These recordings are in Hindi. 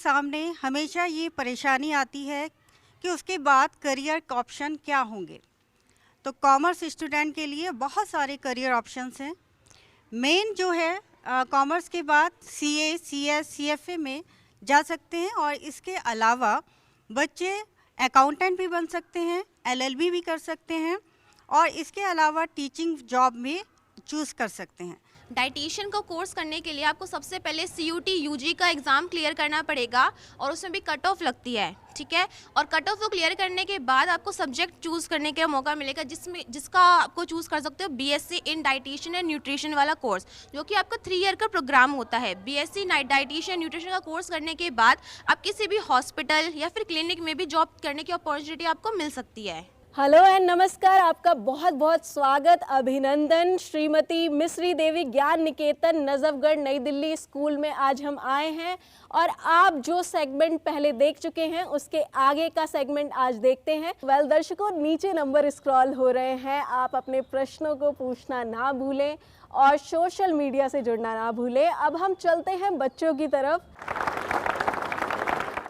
सामने हमेशा ये परेशानी आती है कि उसके बाद करियर के ऑप्शन क्या होंगे। तो कॉमर्स स्टूडेंट के लिए बहुत सारे करियर ऑप्शंस हैं। मेन जो है कॉमर्स के बाद सीए, सीएस, सीएफए में जा सकते हैं और इसके अलावा बच्चे अकाउंटेंट भी बन सकते हैं, एलएलबी भी कर सकते हैं और इसके अलावा टीचिंग जॉब में चूज़ कर सकते हैं। डाइटिशियन का कोर्स करने के लिए आपको सबसे पहले सीयूटी यूजी का एग्ज़ाम क्लियर करना पड़ेगा और उसमें भी कट ऑफ लगती है, ठीक है। और कट ऑफ को क्लियर करने के बाद आपको सब्जेक्ट चूज़ करने का मौका मिलेगा जिसका आपको चूज़ कर सकते हो BSc in dietitian and nutrition वाला कोर्स, जो कि आपका 3 ईयर का प्रोग्राम होता है। बीएससी डाइटिशियन न्यूट्रिशन का कोर्स करने के बाद आप किसी भी हॉस्पिटल या फिर क्लिनिक में भी जॉब करने की अपॉर्चुनिटी आपको मिल सकती है। हेलो एंड नमस्कार, आपका बहुत बहुत स्वागत, अभिनंदन। श्रीमती मिश्री देवी ज्ञान निकेतन नजफगढ़ नई दिल्ली स्कूल में आज हम आए हैं और आप जो सेगमेंट पहले देख चुके हैं उसके आगे का सेगमेंट आज देखते हैं। दर्शकों, नीचे नंबर स्क्रॉल हो रहे हैं, आप अपने प्रश्नों को पूछना ना भूलें और सोशल मीडिया से जुड़ना ना भूलें। अब हम चलते हैं बच्चों की तरफ।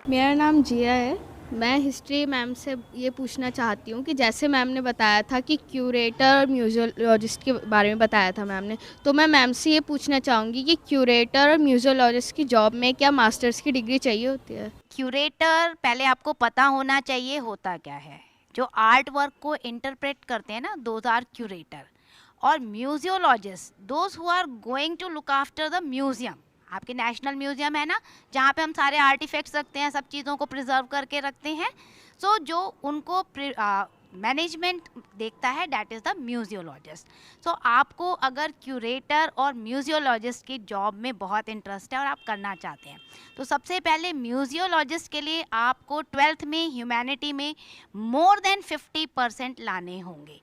मेरा नाम जिया है। मैं हिस्ट्री मैम से ये पूछना चाहती हूँ कि जैसे मैम ने बताया था कि क्यूरेटर और म्यूजियोलॉजिस्ट के बारे में बताया था मैम ने, तो मैं मैम से ये पूछना चाहूँगी कि क्यूरेटर और म्यूजियोलॉजिस्ट की जॉब में क्या मास्टर्स की डिग्री चाहिए होती है? क्यूरेटर पहले आपको पता होना चाहिए होता क्या है। जो आर्ट वर्क को इंटरप्रेट करते हैं ना, दोज आर क्यूरेटर। और museologist those who are going to look after the museum. आपके नेशनल म्यूजियम है ना, जहाँ पे हम सारे आर्टिफैक्ट्स रखते हैं, सब चीज़ों को प्रिजर्व करके रखते हैं। सो जो उनको मैनेजमेंट देखता है, दैट इज़ द म्यूजियोलॉजिस्ट। सो आपको अगर क्यूरेटर और म्यूजियोलॉजिस्ट की जॉब में बहुत इंटरेस्ट है और आप करना चाहते हैं, तो सबसे पहले म्यूजियोलॉजिस्ट के लिए आपको 12th में ह्यूमैनिटी में मोर देन 50% लाने होंगे।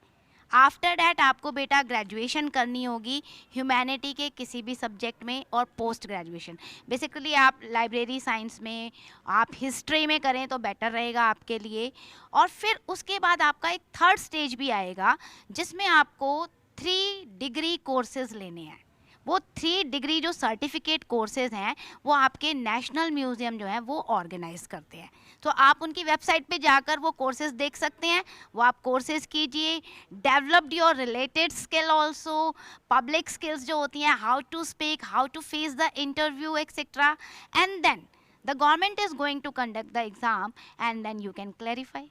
आफ्टर डैट आपको बेटा ग्रेजुएशन करनी होगी ह्यूमैनिटी के किसी भी सब्जेक्ट में और पोस्ट ग्रेजुएशन। बेसिकली आप लाइब्रेरी साइंस में, आप हिस्ट्री में करें तो बेटर रहेगा आपके लिए। और फिर उसके बाद आपका एक थर्ड स्टेज भी आएगा जिसमें आपको 3 डिग्री कोर्सेज लेने हैं। वो 3 डिग्री जो सर्टिफिकेट कोर्सेज हैं वो आपके नेशनल म्यूज़ियम जो है वो ऑर्गेनाइज करते हैं। तो आप उनकी वेबसाइट पे जाकर वो कोर्सेज देख सकते हैं, वो आप कोर्सेज कीजिए। Developed your related skill also, public skills जो होती हैं, how to speak, how to face the interview etcetera, and then the government is going to conduct the exam and then you can clarify.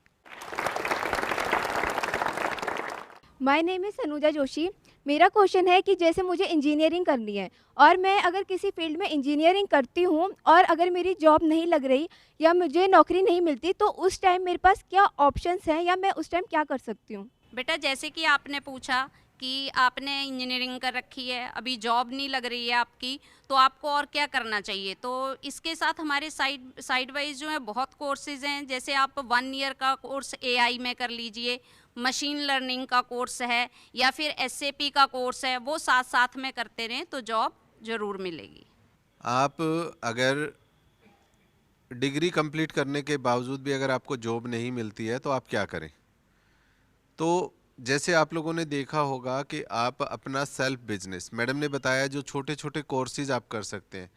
My name is Anuja Joshi. मेरा क्वेश्चन है कि जैसे मुझे इंजीनियरिंग करनी है और मैं अगर किसी फील्ड में इंजीनियरिंग करती हूँ और अगर मेरी जॉब नहीं लग रही या मुझे नौकरी नहीं मिलती, तो उस टाइम मेरे पास क्या ऑप्शंस हैं या मैं उस टाइम क्या कर सकती हूँ? बेटा, जैसे कि आपने पूछा कि आपने इंजीनियरिंग कर रखी है, अभी जॉब नहीं लग रही है आपकी, तो आपको और क्या करना चाहिए। तो इसके साथ हमारे साइड वाइज जो है बहुत कोर्सेज हैं। जैसे आप 1 ईयर का कोर्स एआई में कर लीजिए, मशीन लर्निंग का कोर्स है या फिर एसएपी का कोर्स है, वो साथ साथ में करते रहें तो जॉब ज़रूर मिलेगी। आप अगर डिग्री कंप्लीट करने के बावजूद भी अगर आपको जॉब नहीं मिलती है तो आप क्या करें? तो जैसे आप लोगों ने देखा होगा कि आप अपना सेल्फ बिजनेस, मैडम ने बताया जो छोटे छोटे कोर्सेज आप कर सकते हैं,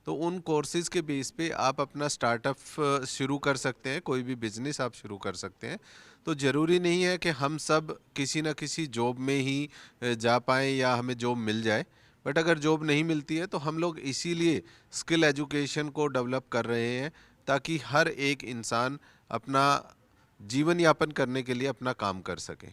तो उन कोर्सेज के बेस पे आप अपना स्टार्टअप शुरू कर सकते हैं, कोई भी बिजनेस आप शुरू कर सकते हैं। तो ज़रूरी नहीं है कि हम सब किसी न किसी जॉब में ही जा पाएँ या हमें जॉब मिल जाए। बट अगर जॉब नहीं मिलती है तो हम लोग इसीलिए स्किल एजुकेशन को डेवलप कर रहे हैं ताकि हर एक इंसान अपना जीवन यापन करने के लिए अपना काम कर सके।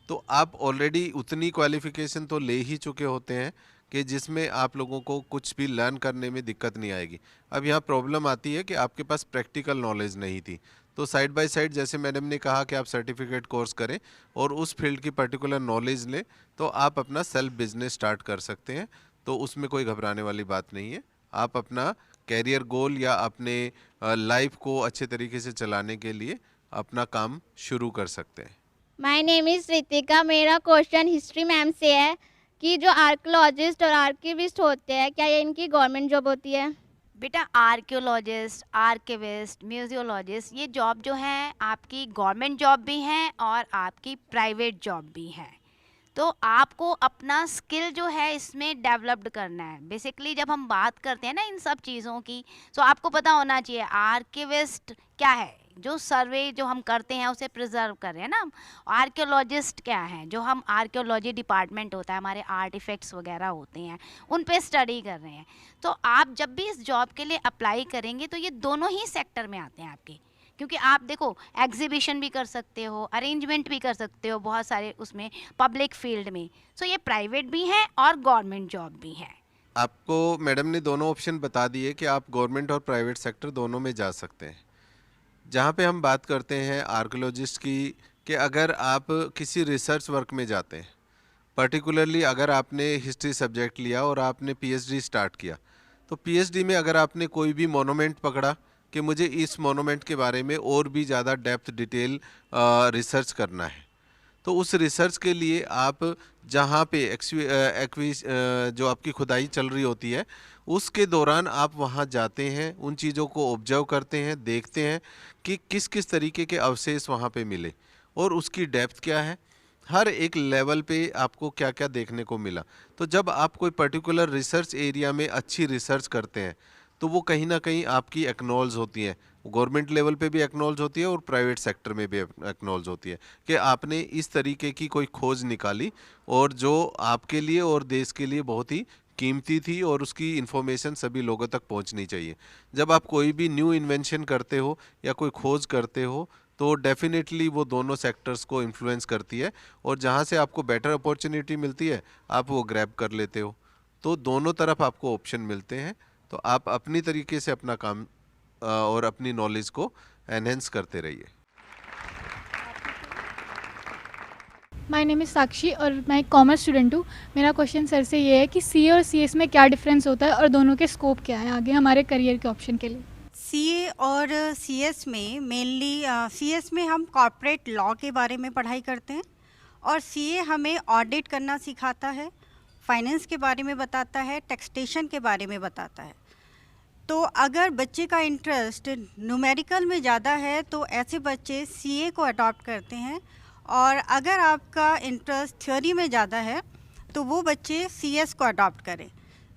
तो आप ऑलरेडी उतनी क्वालिफ़िकेशन तो ले ही चुके होते हैं कि जिसमें आप लोगों को कुछ भी लर्न करने में दिक्कत नहीं आएगी। अब यहाँ प्रॉब्लम आती है कि आपके पास प्रैक्टिकल नॉलेज नहीं थी, तो साइड बाय साइड जैसे मैडम ने कहा कि आप सर्टिफिकेट कोर्स करें और उस फील्ड की पर्टिकुलर नॉलेज लें, तो आप अपना सेल्फ बिजनेस स्टार्ट कर सकते हैं। तो उसमें कोई घबराने वाली बात नहीं है। आप अपना कैरियर गोल या अपने लाइफ को अच्छे तरीके से चलाने के लिए अपना काम शुरू कर सकते हैं। My name is Ritika. मेरा क्वेश्चन हिस्ट्री मैम से है कि जो आर्कियोलॉजिस्ट और आर्किविस्ट होते हैं, क्या ये इनकी गवर्नमेंट जॉब होती है? बेटा, आर्कियोलॉजिस्ट, आर्किविस्ट, म्यूजियोलॉजिस्ट, ये जॉब जो है आपकी गवर्नमेंट जॉब भी हैं और आपकी प्राइवेट जॉब भी हैं। तो आपको अपना स्किल जो है इसमें डेवलप्ड करना है। बेसिकली जब हम बात करते हैं ना इन सब चीज़ों की, तो आपको पता होना चाहिए आर्किविस्ट क्या है, जो सर्वे जो हम करते हैं उसे प्रिजर्व कर रहे हैं ना। आर्कियोलॉजिस्ट क्या है, जो हम आर्कियोलॉजी डिपार्टमेंट होता है, हमारे आर्टिफैक्ट्स वगैरह होते हैं उन पे स्टडी कर रहे हैं। तो आप जब भी इस जॉब के लिए अप्लाई करेंगे तो ये दोनों ही सेक्टर में आते हैं आपके, क्योंकि आप देखो एग्जीबिशन भी कर सकते हो, अरेंजमेंट भी कर सकते हो बहुत सारे उसमें पब्लिक फील्ड में। सो ये प्राइवेट भी है और गवर्नमेंट जॉब भी है। आपको मैडम ने दोनों ऑप्शन बता दिए कि आप गवर्नमेंट और प्राइवेट सेक्टर दोनों में जा सकते हैं। जहाँ पे हम बात करते हैं आर्कियोलॉजिस्ट की, कि अगर आप किसी रिसर्च वर्क में जाते हैं, पर्टिकुलरली अगर आपने हिस्ट्री सब्जेक्ट लिया और आपने पीएचडी स्टार्ट किया, तो पीएचडी में अगर आपने कोई भी मोनूमेंट पकड़ा कि मुझे इस मोनूमेंट के बारे में और भी ज़्यादा डेप्थ डिटेल रिसर्च करना है, तो उस रिसर्च के लिए आप जहाँ पे जो आपकी खुदाई चल रही होती है उसके दौरान आप वहाँ जाते हैं, उन चीज़ों को ऑब्जर्व करते हैं, देखते हैं कि किस किस तरीके के अवशेष वहाँ पे मिले और उसकी डेप्थ क्या है, हर एक लेवल पे आपको क्या क्या देखने को मिला। तो जब आप कोई पर्टिकुलर रिसर्च एरिया में अच्छी रिसर्च करते हैं तो वो कहीं ना कहीं आपकी एक्नॉल्ज होती है, गवर्नमेंट लेवल पे भी एक्नॉल्ज होती है और प्राइवेट सेक्टर में भी एक्नॉल्ज होती है कि आपने इस तरीके की कोई खोज निकाली और जो आपके लिए और देश के लिए बहुत ही कीमती थी और उसकी इन्फॉर्मेशन सभी लोगों तक पहुंचनी चाहिए। जब आप कोई भी न्यू इन्वेंशन करते हो या कोई खोज करते हो तो डेफिनेटली वो दोनों सेक्टर्स को इन्फ्लुएंस करती है और जहाँ से आपको बेटर अपॉर्चुनिटी मिलती है आप वो ग्रैब कर लेते हो। तो दोनों तरफ आपको ऑप्शन मिलते हैं, तो आप अपनी तरीके से अपना काम और अपनी नॉलेज को एनहेंस करते रहिए। माय नेम इज़ साक्षी और मैं एक कॉमर्स स्टूडेंट हूँ। मेरा क्वेश्चन सर से ये है कि सीए और सीएस में क्या डिफरेंस होता है और दोनों के स्कोप क्या है आगे हमारे करियर के ऑप्शन के लिए। सीए और सीएस में मेनली सीएस में हम कॉर्पोरेट लॉ के बारे में पढ़ाई करते हैं और सीए हमें ऑडिट करना सिखाता है, फाइनेंस के बारे में बताता है, टैक्सेशन के बारे में बताता है। तो अगर बच्चे का इंटरेस्ट न्यूमेरिकल में ज़्यादा है तो ऐसे बच्चे सीए को अडॉप्ट करते हैं, और अगर आपका इंटरेस्ट थ्योरी में ज़्यादा है तो वो बच्चे सीएस को अडॉप्ट करें।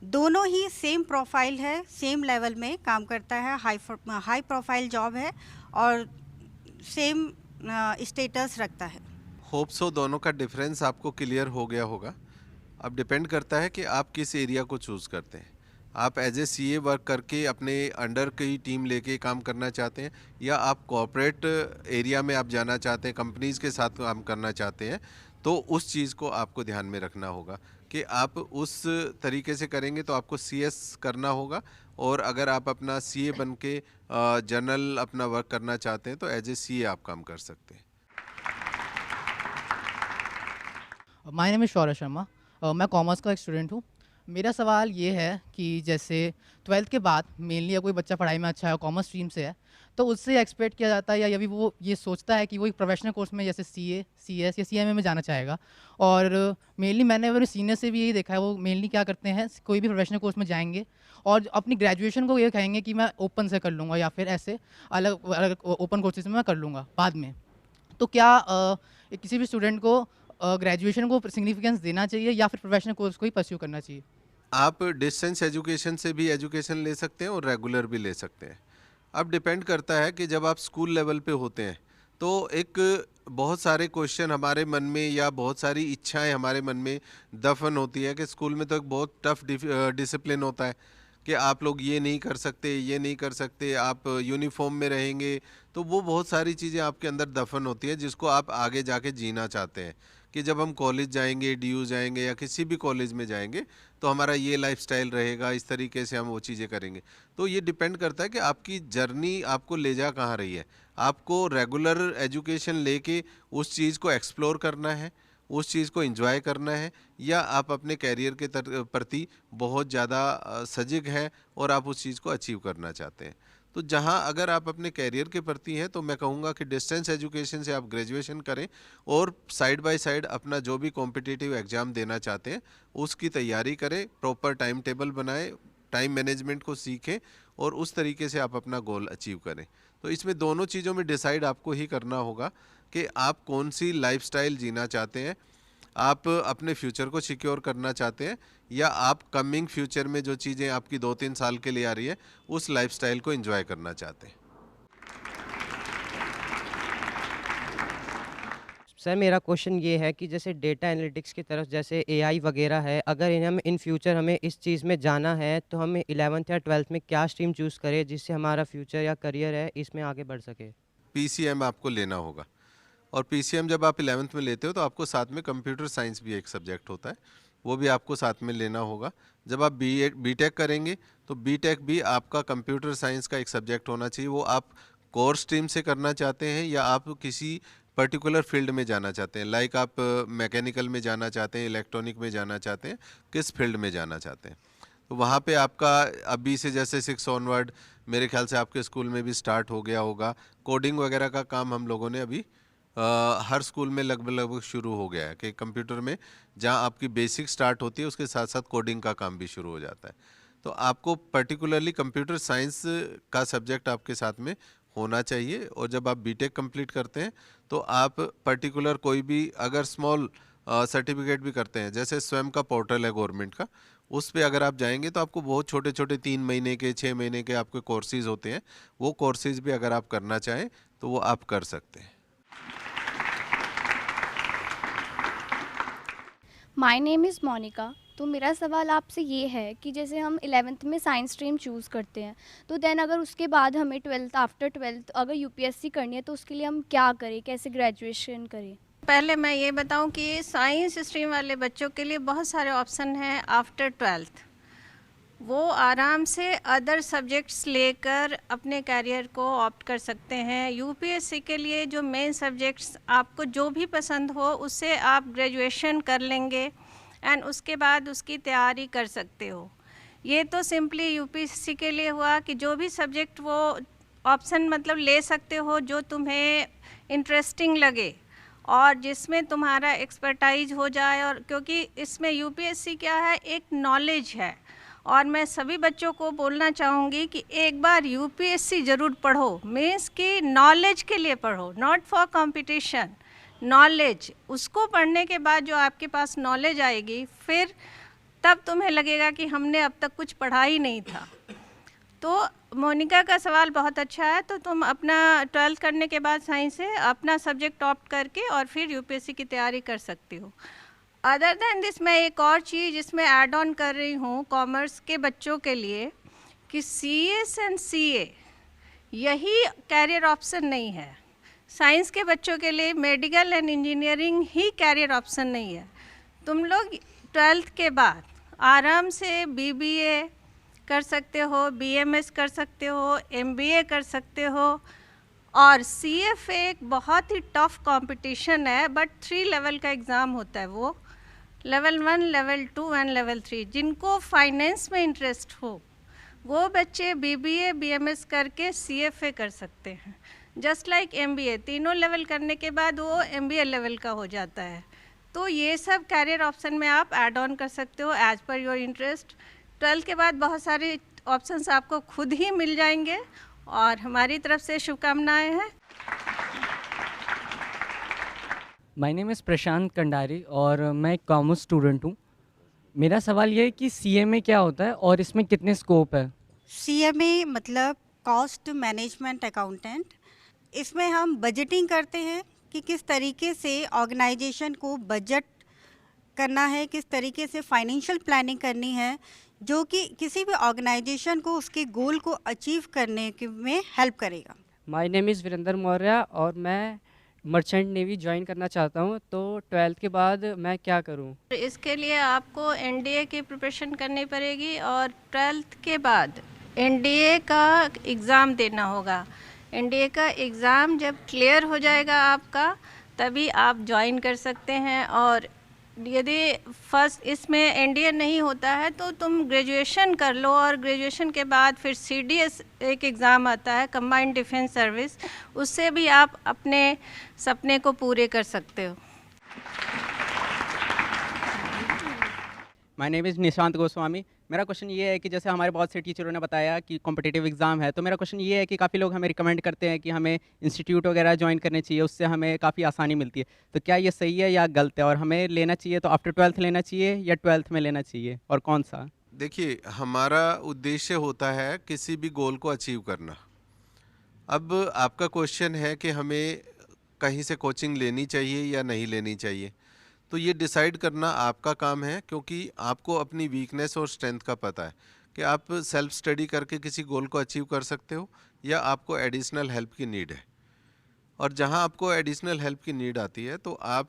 दोनों ही सेम प्रोफाइल है, सेम लेवल में काम करता है, हाई प्रोफाइल जॉब है और सेम स्टेटस रखता है। होप सो दोनों का डिफरेंस आपको क्लियर हो गया होगा। अब डिपेंड करता है कि आप किस एरिया को चूज़ करते हैं। आप एज ए सीए वर्क करके अपने अंडर की टीम लेके काम करना चाहते हैं या आप कॉर्पोरेट एरिया में आप जाना चाहते हैं, कंपनीज़ के साथ काम करना चाहते हैं, तो उस चीज़ को आपको ध्यान में रखना होगा कि आप उस तरीके से करेंगे तो आपको सीएस करना होगा, और अगर आप अपना सीए बन के जनरल अपना वर्क करना चाहते हैं तो एज ए सीए आप काम कर सकते हैं। माय नेम इज़ शौर्य शर्मा, मैं कॉमर्स का एक स्टूडेंट हूँ। मेरा सवाल ये है कि जैसे 12th के बाद मेनली कोई बच्चा पढ़ाई में अच्छा है, कॉमर्स स्ट्रीम से है, तो उससे एक्सपेक्ट किया जाता है या अभी वो ये सोचता है कि वो एक प्रोफेशनल कोर्स में जैसे सीए, सीएस या सीएमए में जाना चाहेगा। और मेनली मैंने अपने सीनियर से भी यही देखा है, वो मेनली क्या करते हैं, कोई भी प्रोफेशनल कोर्स में जाएंगे और अपनी ग्रेजुएशन को ये कहेंगे कि मैं ओपन से कर लूँगा या फिर ऐसे अलग अलग ओपन कोर्सेज में मैं कर लूँगा बाद में। तो क्या किसी भी स्टूडेंट को ग्रेजुएशन को सिग्निफिकेंस देना चाहिए या फिर प्रोफेशनल कोर्स को ही परस्यू करना चाहिए? आप डिस्टेंस एजुकेशन से भी एजुकेशन ले सकते हैं और रेगुलर भी ले सकते हैं। अब डिपेंड करता है कि जब आप स्कूल लेवल पे होते हैं तो एक बहुत सारे क्वेश्चन हमारे मन में या बहुत सारी इच्छाएं हमारे मन में दफन होती है कि स्कूल में तो एक बहुत टफ डिसिप्लिन होता है कि आप लोग ये नहीं कर सकते, ये नहीं कर सकते, आप यूनिफॉर्म में रहेंगे, तो वो बहुत सारी चीज़ें आपके अंदर दफन होती है जिसको आप आगे जाके जीना चाहते हैं कि जब हम कॉलेज जाएंगे, डीयू जाएंगे या किसी भी कॉलेज में जाएंगे तो हमारा ये लाइफस्टाइल रहेगा, इस तरीके से हम वो चीज़ें करेंगे। तो ये डिपेंड करता है कि आपकी जर्नी आपको ले जा कहाँ रही है। आपको रेगुलर एजुकेशन लेके उस चीज़ को एक्सप्लोर करना है, उस चीज़ को एंजॉय करना है, या आप अपने कैरियर के प्रति बहुत ज़्यादा सजग हैं और आप उस चीज़ को अचीव करना चाहते हैं। तो जहाँ अगर आप अपने कैरियर के प्रति हैं तो मैं कहूँगा कि डिस्टेंस एजुकेशन से आप ग्रेजुएशन करें और साइड बाय साइड अपना जो भी कॉम्पिटिटिव एग्ज़ाम देना चाहते हैं उसकी तैयारी करें, प्रॉपर टाइम टेबल बनाएं, टाइम मैनेजमेंट को सीखें और उस तरीके से आप अपना गोल अचीव करें। तो इसमें दोनों चीज़ों में डिसाइड आपको ही करना होगा कि आप कौन सी लाइफस्टाइल जीना चाहते हैं। आप अपने फ्यूचर को सिक्योर करना चाहते हैं या आप कमिंग फ्यूचर में जो चीज़ें आपकी 2-3 साल के लिए आ रही है उस लाइफस्टाइल को एंजॉय करना चाहते हैं? सर मेरा क्वेश्चन ये है कि जैसे डेटा एनालिटिक्स की तरफ जैसे एआई वगैरह है, अगर हम इन फ्यूचर हमें इस चीज़ में जाना है तो हमें 11th या 12th में क्या स्ट्रीम चूज़ करें जिससे हमारा फ्यूचर या करियर है इसमें आगे बढ़ सके? पीसीएम आपको लेना होगा, और पीसीएम जब आप 11th में लेते हो तो आपको साथ में कंप्यूटर साइंस भी एक सब्जेक्ट होता है, वो भी आपको साथ में लेना होगा। जब आप बीटेक करेंगे तो बीटेक भी आपका कंप्यूटर साइंस का एक सब्जेक्ट होना चाहिए। वो आप कोर स्ट्रीम से करना चाहते हैं या आप किसी पर्टिकुलर फील्ड में जाना चाहते हैं, लाइक आप मैकेनिकल में जाना चाहते हैं, इलेक्ट्रॉनिक में जाना चाहते हैं, किस फील्ड में जाना चाहते हैं, तो वहाँ पे आपका अभी से जैसे 6 ऑनवर्ड मेरे ख्याल से आपके स्कूल में भी स्टार्ट हो गया होगा। कोडिंग वगैरह का काम हम लोगों ने अभी हर स्कूल में लगभग शुरू हो गया है कि कंप्यूटर में जहाँ आपकी बेसिक स्टार्ट होती है उसके साथ साथ कोडिंग का काम भी शुरू हो जाता है। तो आपको पर्टिकुलरली कंप्यूटर साइंस का सब्जेक्ट आपके साथ में होना चाहिए। और जब आप बीटेक कंप्लीट करते हैं तो आप पर्टिकुलर कोई भी अगर स्मॉल सर्टिफिकेट भी करते हैं, जैसे स्वयं का पोर्टल है गवर्नमेंट का, उस पे अगर आप जाएंगे तो आपको बहुत छोटे छोटे 3 महीने के 6 महीने के आपके कोर्सेज होते हैं, वो कोर्सेज भी अगर आप करना चाहें तो वो आप कर सकते हैं। My name is Monika. तो मेरा सवाल आपसे ये है कि जैसे हम 11th में साइंस स्ट्रीम चूज़ करते हैं तो देन अगर उसके बाद हमें 12th आफ्टर 12th अगर यूपीएससी करनी है तो उसके लिए हम क्या करें, कैसे ग्रेजुएशन करें? पहले मैं ये बताऊं कि साइंस स्ट्रीम वाले बच्चों के लिए बहुत सारे ऑप्शन हैं आफ्टर 12th। वो आराम से अदर सब्जेक्ट्स लेकर अपने कैरियर को ऑप्ट कर सकते हैं। यूपीएससी के लिए जो मेन सब्जेक्ट्स आपको जो भी पसंद हो उससे आप ग्रेजुएशन कर लेंगे एंड उसके बाद उसकी तैयारी कर सकते हो। ये तो सिंपली यूपीएससी के लिए हुआ कि जो भी सब्जेक्ट वो ऑप्शन मतलब ले सकते हो जो तुम्हें इंटरेस्टिंग लगे और जिसमें तुम्हारा एक्सपर्टाइज हो जाए। और क्योंकि इसमें यूपीएससी क्या है, एक नॉलेज है, और मैं सभी बच्चों को बोलना चाहूँगी कि एक बार यूपीएससी ज़रूर पढ़ो। मीन्स कि नॉलेज के लिए पढ़ो, नॉट फॉर कंपटीशन, नॉलेज। उसको पढ़ने के बाद जो आपके पास नॉलेज आएगी फिर तब तुम्हें लगेगा कि हमने अब तक कुछ पढ़ा ही नहीं था। तो मोनिका का सवाल बहुत अच्छा है। तो तुम अपना 12th करने के बाद साइंस से अपना सब्जेक्ट ऑप्ट करके और फिर यूपीएससी की तैयारी कर सकती हो। अदर दैन दिस मैं एक और चीज़ इसमें ऐड ऑन कर रही हूँ कॉमर्स के बच्चों के लिए कि सीएस एंड सीए यही कैरियर ऑप्शन नहीं है। साइंस के बच्चों के लिए मेडिकल एंड इंजीनियरिंग ही कैरियर ऑप्शन नहीं है। तुम लोग 12th के बाद आराम से बीबीए कर सकते हो, बीएमएस कर सकते हो, एमबीए कर सकते हो। और सीएफए एक बहुत ही टफ कंपटीशन है, बट 3 लेवल का एग्ज़ाम होता है। वो लेवल 1, लेवल 2 एंड लेवल 3। जिनको फाइनेंस में इंटरेस्ट हो वो बच्चे बीबीए बीएमएस करके सीएफए कर सकते हैं। जस्ट लाइक एमबीए, तीनों लेवल करने के बाद वो एमबीए लेवल का हो जाता है। तो ये सब कैरियर ऑप्शन में आप ऐड ऑन कर सकते हो as per your interest. 12th के बाद बहुत सारे ऑप्शंस आपको खुद ही मिल जाएंगे और हमारी तरफ से शुभकामनाएं हैं। माय नेम इज़ प्रशांत कंडारी और मैं एक कॉमर्स स्टूडेंट हूँ। मेरा सवाल ये है कि सीएमए क्या होता है और इसमें कितने स्कोप है? सीएमए मतलब कॉस्ट मैनेजमेंट अकाउंटेंट। इसमें हम बजटिंग करते हैं कि किस तरीके से ऑर्गेनाइजेशन को बजट करना है, किस तरीके से फाइनेंशियल प्लानिंग करनी है, जो कि किसी भी ऑर्गेनाइजेशन को उसके गोल को अचीव करने में हेल्प करेगा। My name is Virendra Maurya और मैं मर्चेंट नेवी ज्वाइन करना चाहता हूँ। तो 12th के बाद मैं क्या करूँ? इसके लिए आपको एनडीए की प्रिपरेशन करनी पड़ेगी और 12th के बाद एनडीए का एग्ज़ाम देना होगा। एनडीए का एग्ज़ाम जब क्लियर हो जाएगा आपका तभी आप ज्वाइन कर सकते हैं। और यदि फर्स्ट इसमें एनडीए नहीं होता है तो तुम ग्रेजुएशन कर लो और ग्रेजुएशन के बाद फिर सीडीएस एक एग्ज़ाम आता है, कंबाइंड डिफेंस सर्विस, उससे भी आप अपने सपने को पूरे कर सकते हो। My name is Nishant Goswami. मेरा क्वेश्चन ये है कि जैसे हमारे बहुत से टीचरों ने बताया कि कॉम्पिटिटिव एग्ज़ाम है, तो मेरा क्वेश्चन ये है कि काफ़ी लोग हमें रिकमेंड करते हैं कि हमें इंस्टीट्यूट वगैरह ज्वाइन करने चाहिए, उससे हमें काफ़ी आसानी मिलती है। तो क्या ये सही है या गलत है, और हमें लेना चाहिए तो आफ्टर 12th लेना चाहिए या 12th में लेना चाहिए, और कौन सा? देखिए, हमारा उद्देश्य होता है किसी भी गोल को अचीव करना। अब आपका क्वेश्चन है कि हमें कहीं से कोचिंग लेनी चाहिए या नहीं लेनी चाहिए, तो ये डिसाइड करना आपका काम है, क्योंकि आपको अपनी वीकनेस और स्ट्रेंथ का पता है कि आप सेल्फ स्टडी करके किसी गोल को अचीव कर सकते हो या आपको एडिशनल हेल्प की नीड है। और जहाँ आपको एडिशनल हेल्प की नीड आती है, तो आप,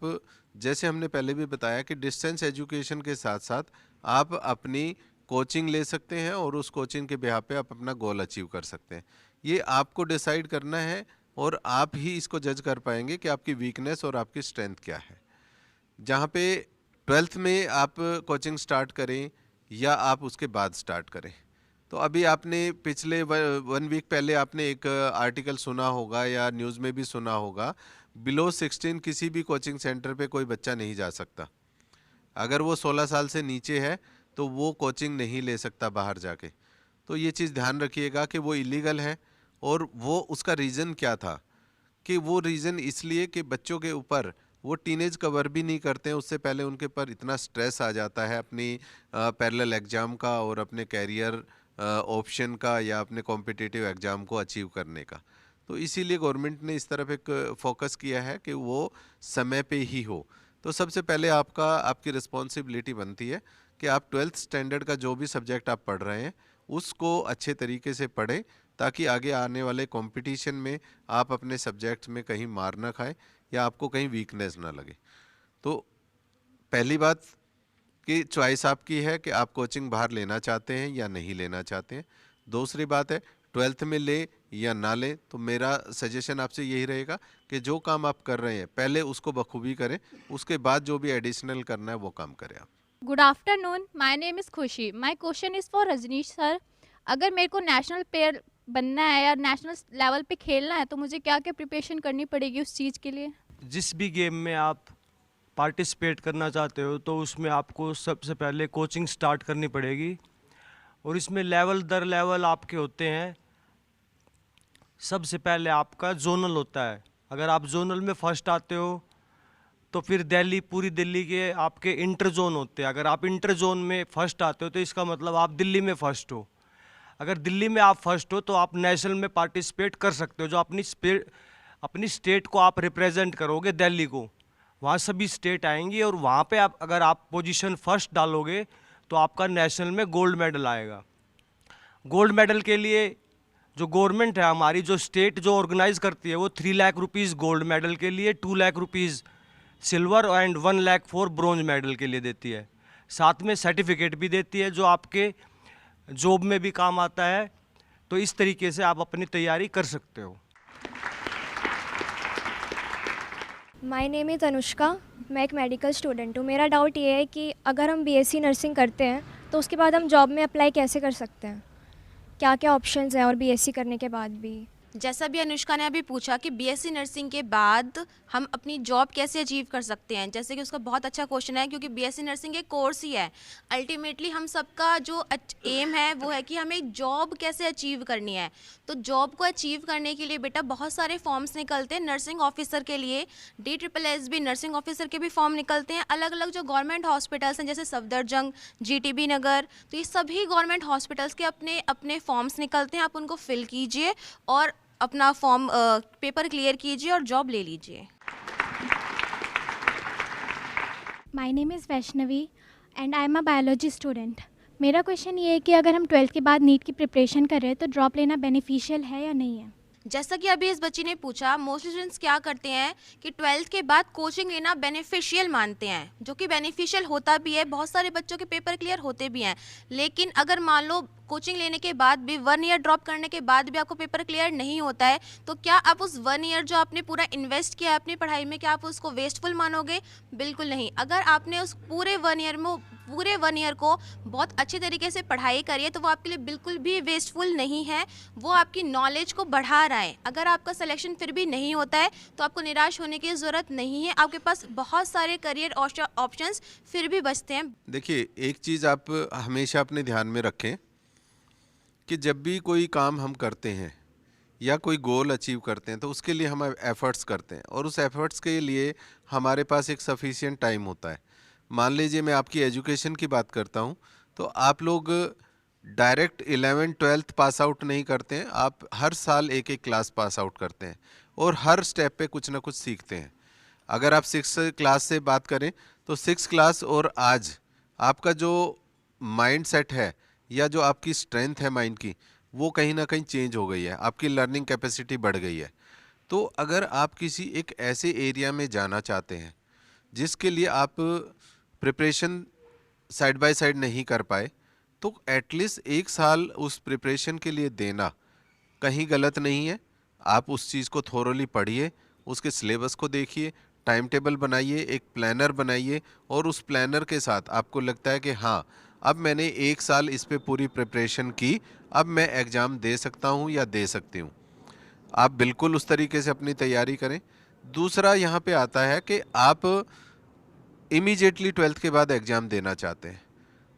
जैसे हमने पहले भी बताया कि डिस्टेंस एजुकेशन के साथ साथ आप अपनी कोचिंग ले सकते हैं और उस कोचिंग के बिहाफ पे आप अपना गोल अचीव कर सकते हैं। ये आपको डिसाइड करना है और आप ही इसको जज कर पाएंगे कि आपकी वीकनेस और आपकी स्ट्रेंथ क्या है। जहाँ पे 12th में आप कोचिंग स्टार्ट करें या आप उसके बाद स्टार्ट करें, तो अभी आपने पिछले 1 वीक पहले आपने एक आर्टिकल सुना होगा या न्यूज़ में भी सुना होगा, बिलो 16 किसी भी कोचिंग सेंटर पे कोई बच्चा नहीं जा सकता। अगर वो 16 साल से नीचे है तो वो कोचिंग नहीं ले सकता बाहर जाके। तो ये चीज़ ध्यान रखिएगा कि वो इलीगल है। और वो उसका रीज़न क्या था, कि वो रीज़न इसलिए कि बच्चों के ऊपर वो टीनेज कवर भी नहीं करते हैं, उससे पहले उनके ऊपर इतना स्ट्रेस आ जाता है अपनी पैरेलल एग्ज़ाम का और अपने कैरियर ऑप्शन का या अपने कॉम्पिटिटिव एग्ज़ाम को अचीव करने का। तो इसीलिए गवर्नमेंट ने इस तरफ एक फोकस किया है कि वो समय पे ही हो। तो सबसे पहले आपकी रिस्पॉन्सिबिलिटी बनती है कि आप 12th स्टैंडर्ड का जो भी सब्जेक्ट आप पढ़ रहे हैं उसको अच्छे तरीके से पढ़ें, ताकि आगे आने वाले कंपटीशन में आप अपने सब्जेक्ट्स में कहीं मार ना खाएं या आपको कहीं वीकनेस ना लगे। तो पहली बात कि चॉइस आपकी है कि आप कोचिंग बाहर लेना चाहते हैं या नहीं लेना चाहते हैं। दूसरी बात है 12th में ले या ना ले, तो मेरा सजेशन आपसे यही रहेगा कि जो काम आप कर रहे हैं पहले उसको बखूबी करें, उसके बाद जो भी एडिशनल करना है वो काम करें आप। Good afternoon, my name is Khushi. My question is for Rajneesh sir. अगर मेरे को नेशनल प्लेयर बनना है या नेशनल लेवल पे खेलना है तो मुझे क्या क्या प्रिपरेशन करनी पड़ेगी उस चीज़ के लिए? जिस भी गेम में आप पार्टिसिपेट करना चाहते हो तो उसमें आपको सबसे पहले कोचिंग स्टार्ट करनी पड़ेगी, और इसमें लेवल दर लेवल आपके होते हैं। सबसे पहले आपका जोनल होता है। अगर आप जोनल में फर्स्ट आते हो तो फिर दिल्ली, पूरी दिल्ली के आपके इंटर जोन होते हैं। अगर आप इंटर जोन में फर्स्ट आते हो तो इसका मतलब आप दिल्ली में फर्स्ट हो। अगर दिल्ली में आप फर्स्ट हो तो आप नेशनल में पार्टिसिपेट कर सकते हो, जो अपनी स्टेट को आप रिप्रेजेंट करोगे, दिल्ली को। वहाँ सभी स्टेट आएंगी और वहाँ पे अगर आप पोजीशन फर्स्ट डालोगे तो आपका नेशनल में गोल्ड मेडल आएगा। गोल्ड मेडल के लिए जो गवर्नमेंट है हमारी, जो स्टेट जो ऑर्गेनाइज करती है, वो 3 लाख रुपीज़ गोल्ड मेडल के लिए, 2 lakh rupees silver and 1 lakh for bronze medal के लिए देती है। साथ में सर्टिफिकेट भी देती है जो आपके जॉब में भी काम आता है। तो इस तरीके से आप अपनी तैयारी कर सकते हो। माय नेम इज़ अनुष्का, मैं एक मेडिकल स्टूडेंट हूँ। मेरा डाउट ये है कि अगर हम बीएससी नर्सिंग करते हैं तो उसके बाद हम जॉब में अप्लाई कैसे कर सकते हैं, क्या क्या ऑप्शंस हैं, और बीएससी करने के बाद भी? जैसा भी अनुष्का ने अभी पूछा कि बीएससी नर्सिंग के बाद हम अपनी जॉब कैसे अचीव कर सकते हैं, जैसे कि उसका बहुत अच्छा क्वेश्चन है, क्योंकि बीएससी नर्सिंग एक कोर्स ही है। अल्टीमेटली हम सबका जो एम है वो है कि हमें जॉब कैसे अचीव करनी है। तो जॉब को अचीव करने के लिए बेटा बहुत सारे फॉर्म्स निकलते हैं। नर्सिंग ऑफिसर के लिए DSSB नर्सिंग ऑफिसर के भी फॉर्म निकलते हैं। अलग अलग जो गवर्नमेंट हॉस्पिटल्स हैं जैसे सफदरजंग, GTB नगर, तो ये सभी गवर्नमेंट हॉस्पिटल्स के अपने अपने फॉर्म्स निकलते हैं। आप उनको फिल कीजिए और अपना फॉर्म पेपर क्लियर कीजिए और जॉब ले लीजिए। My name is Vaishnavi and I am a biology student. मेरा क्वेश्चन ये है कि अगर हम 12th के बाद नीट की प्रिपरेशन कर रहे हैं तो ड्रॉप लेना बेनिफिशियल है या नहीं है? जैसा कि अभी इस बच्ची ने पूछा, मोस्ट स्टूडेंट्स क्या करते हैं कि 12th के बाद कोचिंग लेना बेनिफिशियल मानते हैं, जो कि बेनिफिशियल होता भी है। बहुत सारे बच्चों के पेपर क्लियर होते भी हैं। लेकिन अगर मान लो कोचिंग लेने के बाद भी, 1 ईयर ड्रॉप करने के बाद भी आपको पेपर क्लियर नहीं होता है, तो क्या आप उस 1 ईयर जो आपने पूरा इन्वेस्ट किया है अपनी पढ़ाई में, क्या आप उसको वेस्टफुल मानोगे? बिल्कुल नहीं। अगर आपने उस पूरे 1 ईयर को बहुत अच्छे तरीके से पढ़ाई करी है तो वो आपके लिए बिल्कुल भी वेस्टफुल नहीं है, वो आपकी नॉलेज को बढ़ा रहा है। अगर आपका सिलेक्शन फिर भी नहीं होता है तो आपको निराश होने की ज़रूरत नहीं है, आपके पास बहुत सारे करियर ऑप्शंस फिर भी बचते हैं। देखिए, एक चीज़ आप हमेशा अपने ध्यान में रखें कि जब भी कोई काम हम करते हैं या कोई गोल अचीव करते हैं तो उसके लिए हम एफ़र्ट्स करते हैं, और उस एफ़र्ट्स के लिए हमारे पास एक सफिशिएंट टाइम होता है। मान लीजिए मैं आपकी एजुकेशन की बात करता हूँ, तो आप लोग डायरेक्ट 11th-12th पास आउट नहीं करते हैं, आप हर साल एक एक क्लास पास आउट करते हैं और हर स्टेप पे कुछ ना कुछ सीखते हैं। अगर आप 6th क्लास से बात करें तो 6th क्लास और आज आपका जो माइंड सेट है या जो आपकी स्ट्रेंथ है माइंड की, वो कहीं ना कहीं चेंज हो गई है, आपकी लर्निंग कैपेसिटी बढ़ गई है। तो अगर आप किसी एक ऐसे एरिया में जाना चाहते हैं जिसके लिए आप प्रिपरेशन साइड बाय साइड नहीं कर पाए, तो एटलीस्ट 1 साल उस प्रिपरेशन के लिए देना कहीं गलत नहीं है। आप उस चीज़ को थोरोली पढ़िए, उसके सिलेबस को देखिए, टाइम टेबल बनाइए, एक प्लानर बनाइए, और उस प्लानर के साथ आपको लगता है कि हाँ, अब मैंने 1 साल इस पे पूरी प्रिपरेशन की, अब मैं एग्ज़ाम दे सकता हूँ या दे सकती हूँ। आप बिल्कुल उस तरीके से अपनी तैयारी करें। दूसरा यहाँ पे आता है कि आप इमीडिएटली 12th के बाद एग्ज़ाम देना चाहते हैं,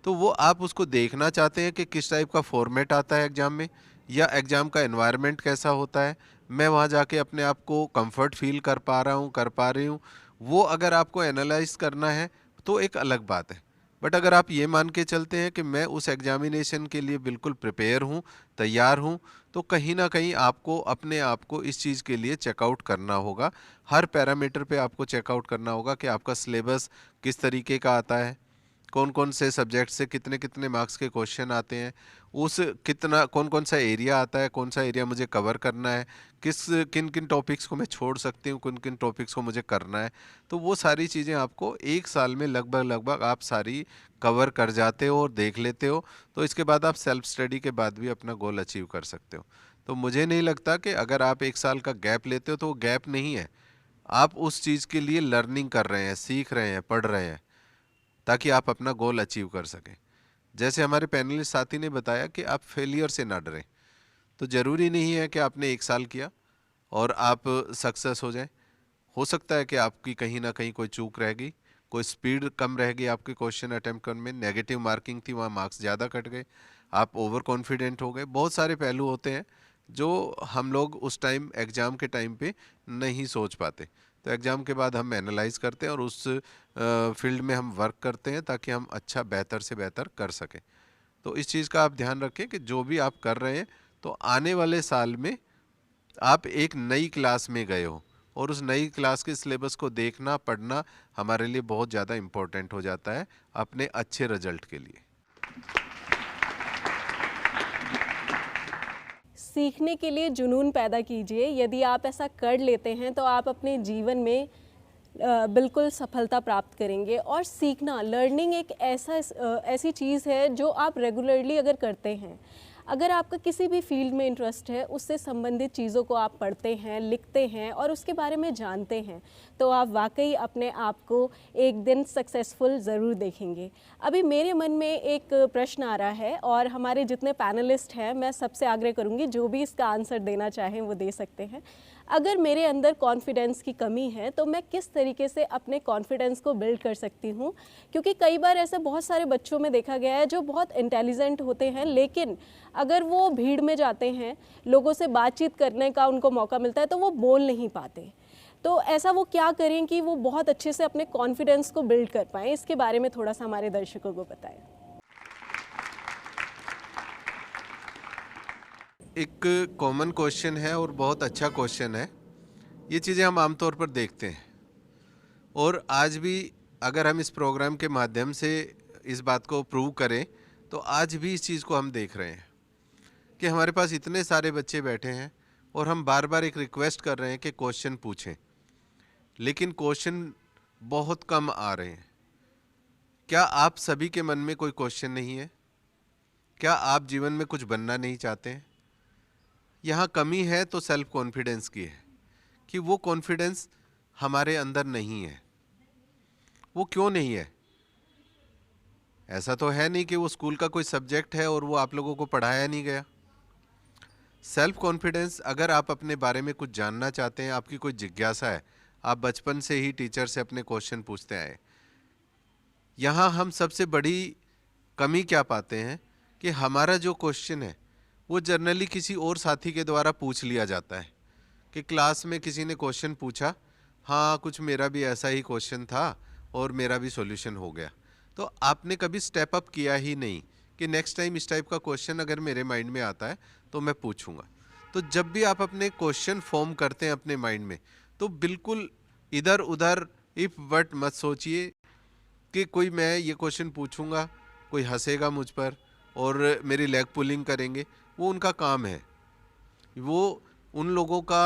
तो वो आप उसको देखना चाहते हैं कि किस टाइप का फॉर्मेट आता है एग्ज़ाम में, या एग्ज़ाम का एनवायरनमेंट कैसा होता है, मैं वहाँ जाके अपने आप को कंफर्ट फील कर पा रहा हूँ, कर पा रही हूँ, वो अगर आपको एनालाइज करना है तो एक अलग बात है। बट अगर आप ये मान के चलते हैं कि मैं उस एग्जामिनेशन के लिए बिल्कुल प्रिपेयर हूँ, तैयार हूँ, तो कहीं ना कहीं आपको अपने आप को इस चीज़ के लिए चेकआउट करना होगा। हर पैरामीटर पे आपको चेकआउट करना होगा कि आपका सिलेबस किस तरीके का आता है, कौन कौन से सब्जेक्ट से कितने कितने मार्क्स के क्वेश्चन आते हैं, उस कितना कौन कौन सा एरिया आता है, कौन सा एरिया मुझे कवर करना है, किन किन टॉपिक्स को मैं छोड़ सकती हूँ, किन किन टॉपिक्स को मुझे करना है। तो वो सारी चीज़ें आपको 1 साल में लगभग आप सारी कवर कर जाते हो और देख लेते हो, तो इसके बाद आप सेल्फ स्टडी के बाद भी अपना गोल अचीव कर सकते हो। तो मुझे नहीं लगता कि अगर आप 1 साल का गैप लेते हो तो वो गैप नहीं है, आप उस चीज़ के लिए लर्निंग कर रहे हैं, सीख रहे हैं, पढ़ रहे हैं, ताकि आप अपना गोल अचीव कर सकें। जैसे हमारे पैनलिस्ट साथी ने बताया कि आप फेलियर से ना डरें, तो ज़रूरी नहीं है कि आपने 1 साल किया और आप सक्सेस हो जाएं। हो सकता है कि आपकी कहीं ना कहीं कोई चूक रह गई, कोई स्पीड कम रह गई आपके क्वेश्चन अटैम्प्ट करने में, नेगेटिव मार्किंग थी, वहाँ मार्क्स ज़्यादा कट गए, आप ओवर कॉन्फिडेंट हो गए। बहुत सारे पहलू होते हैं जो हम लोग उस टाइम एग्ज़ाम के टाइम पे नहीं सोच पाते। तो एग्ज़ाम के बाद हम एनालाइज करते हैं और उस फील्ड में हम वर्क करते हैं ताकि हम अच्छा बेहतर से बेहतर कर सकें। तो इस चीज़ का आप ध्यान रखें कि जो भी आप कर रहे हैं, तो आने वाले साल में आप एक नई क्लास में गए हो और उस नई क्लास के सिलेबस को देखना, पढ़ना हमारे लिए बहुत ज़्यादा इम्पोर्टेंट हो जाता है अपने अच्छे रिजल्ट के लिए। सीखने के लिए जुनून पैदा कीजिए। यदि आप ऐसा कर लेते हैं तो आप अपने जीवन में बिल्कुल सफलता प्राप्त करेंगे। और सीखना, लर्निंग एक ऐसी चीज़ है जो आप रेगुलरली अगर करते हैं, अगर आपका किसी भी फील्ड में इंटरेस्ट है, उससे संबंधित चीज़ों को आप पढ़ते हैं, लिखते हैं और उसके बारे में जानते हैं, तो आप वाकई अपने आप को एक दिन सक्सेसफुल ज़रूर देखेंगे। अभी मेरे मन में एक प्रश्न आ रहा है और हमारे जितने पैनलिस्ट हैं, मैं सबसे आग्रह करूँगी जो भी इसका आंसर देना चाहें वो दे सकते हैं। अगर मेरे अंदर कॉन्फिडेंस की कमी है तो मैं किस तरीके से अपने कॉन्फिडेंस को बिल्ड कर सकती हूँ? क्योंकि कई बार ऐसे बहुत सारे बच्चों में देखा गया है जो बहुत इंटेलिजेंट होते हैं, लेकिन अगर वो भीड़ में जाते हैं, लोगों से बातचीत करने का उनको मौका मिलता है तो वो बोल नहीं पाते। तो ऐसा वो क्या करें कि वो बहुत अच्छे से अपने कॉन्फिडेंस को बिल्ड कर पाएँ? इसके बारे में थोड़ा सा हमारे दर्शकों को बताएं। एक कॉमन क्वेश्चन है और बहुत अच्छा क्वेश्चन है। ये चीज़ें हम आमतौर पर देखते हैं और आज भी अगर हम इस प्रोग्राम के माध्यम से इस बात को प्रूव करें तो आज भी इस चीज़ को हम देख रहे हैं कि हमारे पास इतने सारे बच्चे बैठे हैं और हम बार बार एक रिक्वेस्ट कर रहे हैं कि क्वेश्चन पूछें, लेकिन क्वेश्चन बहुत कम आ रहे हैं। क्या आप सभी के मन में कोई क्वेश्चन नहीं है? क्या आप जीवन में कुछ बनना नहीं चाहते हैं? यहाँ कमी है तो सेल्फ कॉन्फिडेंस की है, कि वो कॉन्फिडेंस हमारे अंदर नहीं है। वो क्यों नहीं है? ऐसा तो है नहीं कि वो स्कूल का कोई सब्जेक्ट है और वो आप लोगों को पढ़ाया नहीं गया। सेल्फ कॉन्फिडेंस, अगर आप अपने बारे में कुछ जानना चाहते हैं, आपकी कोई जिज्ञासा है, आप बचपन से ही टीचर से अपने क्वेश्चन पूछते आए। यहाँ हम सबसे बड़ी कमी क्या पाते हैं कि हमारा जो क्वेश्चन है वो जनरली किसी और साथी के द्वारा पूछ लिया जाता है, कि क्लास में किसी ने क्वेश्चन पूछा, हाँ कुछ मेरा भी ऐसा ही क्वेश्चन था और मेरा भी सॉल्यूशन हो गया। तो आपने कभी स्टेप अप किया ही नहीं कि नेक्स्ट टाइम इस टाइप का क्वेश्चन अगर मेरे माइंड में आता है तो मैं पूछूंगा। तो जब भी आप अपने क्वेश्चन फॉर्म करते हैं अपने माइंड में, तो बिल्कुल इधर उधर इफ बट मत सोचिए कि कोई मैं ये क्वेश्चन पूछूंगा, कोई हंसेगा मुझ पर और मेरी लेग पुलिंग करेंगे। वो उनका काम है, वो उन लोगों का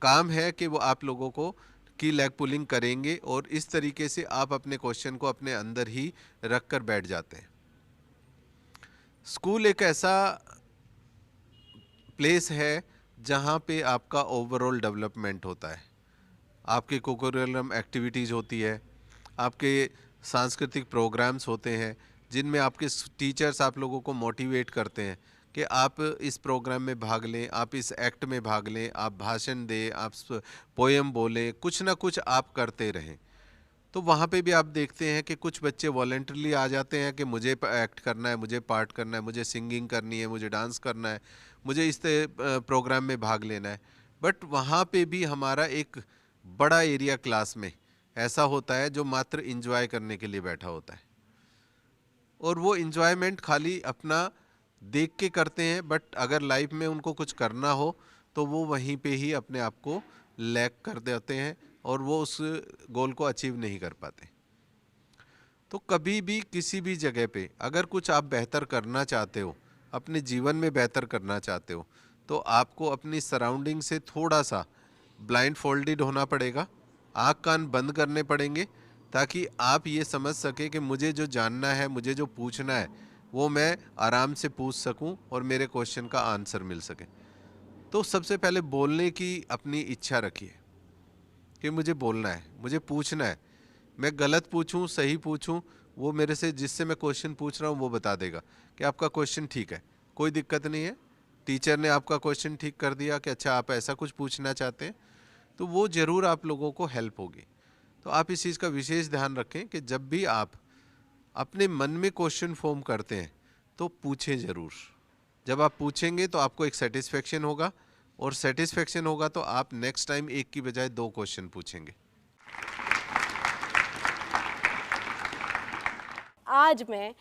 काम है कि वो आप लोगों को की लेग पुलिंग करेंगे, और इस तरीके से आप अपने क्वेश्चन को अपने अंदर ही रख कर बैठ जाते हैं। स्कूल एक ऐसा प्लेस है जहाँ पे आपका ओवरऑल डेवलपमेंट होता है। आपके कोरिकुलम एक्टिविटीज़ होती है, आपके सांस्कृतिक प्रोग्राम्स होते हैं जिनमें आपके टीचर्स आप लोगों को मोटिवेट करते हैं कि आप इस प्रोग्राम में भाग लें, आप इस एक्ट में भाग लें, आप भाषण दें, आप पोएम बोलें, कुछ ना कुछ आप करते रहें। तो वहाँ पे भी आप देखते हैं कि कुछ बच्चे वॉलंटरली आ जाते हैं कि मुझे एक्ट करना है, मुझे पार्ट करना है, मुझे सिंगिंग करनी है, मुझे डांस करना है, मुझे इस प्रोग्राम में भाग लेना है। बट वहाँ पे भी हमारा एक बड़ा एरिया क्लास में ऐसा होता है जो मात्र इंजॉय करने के लिए बैठा होता है, और वो इंजॉयमेंट खाली अपना देख के करते हैं। बट अगर लाइफ में उनको कुछ करना हो तो वो वहीं पे ही अपने आप को लैग कर देते हैं और वो उस गोल को अचीव नहीं कर पाते। तो कभी भी किसी भी जगह पे अगर कुछ आप बेहतर करना चाहते हो, अपने जीवन में बेहतर करना चाहते हो, तो आपको अपनी सराउंडिंग से थोड़ा सा ब्लाइंड फोल्डेड होना पड़ेगा, आँख कान बंद करने पड़ेंगे, ताकि आप ये समझ सके कि मुझे जो जानना है, मुझे जो पूछना है, वो मैं आराम से पूछ सकूं और मेरे क्वेश्चन का आंसर मिल सके। तो सबसे पहले बोलने की अपनी इच्छा रखिए कि मुझे बोलना है, मुझे पूछना है। मैं गलत पूछूं, सही पूछूं, वो मेरे से जिससे मैं क्वेश्चन पूछ रहा हूं वो बता देगा कि आपका क्वेश्चन ठीक है, कोई दिक्कत नहीं है। टीचर ने आपका क्वेश्चन ठीक कर दिया कि अच्छा आप ऐसा कुछ पूछना चाहते हैं, तो वो ज़रूर आप लोगों को हेल्प होगी। तो आप इस चीज़ का विशेष ध्यान रखें कि जब भी आप अपने मन में क्वेश्चन फॉर्म करते हैं तो पूछें ज़रूर। जब आप पूछेंगे तो आपको एक सेटिस्फेक्शन होगा, और सेटिस्फेक्शन होगा तो आप नेक्स्ट टाइम एक की बजाय 2 क्वेश्चन पूछेंगे। आज मैं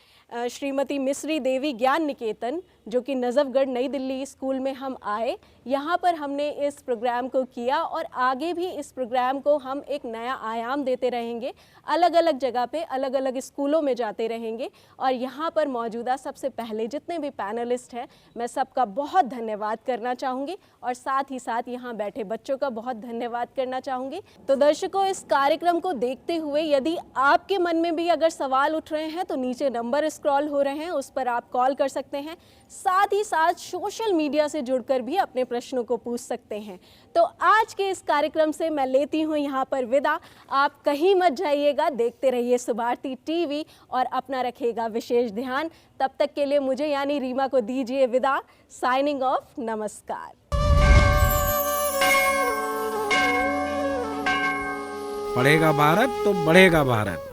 श्रीमती मिश्री देवी ज्ञान निकेतन, जो कि नजफगढ़ नई दिल्ली स्कूल में हम आए, यहाँ पर हमने इस प्रोग्राम को किया और आगे भी इस प्रोग्राम को हम एक नया आयाम देते रहेंगे। अलग अलग जगह पे अलग अलग स्कूलों में जाते रहेंगे, और यहाँ पर मौजूदा सबसे पहले जितने भी पैनलिस्ट हैं, मैं सबका बहुत धन्यवाद करना चाहूँगी, और साथ ही साथ यहाँ बैठे बच्चों का बहुत धन्यवाद करना चाहूँगी। तो दर्शकों, इस कार्यक्रम को देखते हुए यदि आपके मन में भी अगर सवाल उठ रहे हैं तो नीचे नंबर स्क्रॉल हो रहे हैं, उस पर आप कॉल कर सकते हैं। साथ ही साथ सोशल मीडिया से जुड़कर भी अपने प्रश्नों को पूछ सकते हैं। तो आज के इस कार्यक्रम से मैं लेती हूँ यहाँ पर विदा। आप कहीं मत जाइएगा, देखते रहिए सुभारती टीवी और अपना रखिएगा विशेष ध्यान। तब तक के लिए मुझे यानी रीमा को दीजिए विदा। साइनिंग ऑफ, नमस्कार। पढ़ेगा भारत तो बढ़ेगा भारत।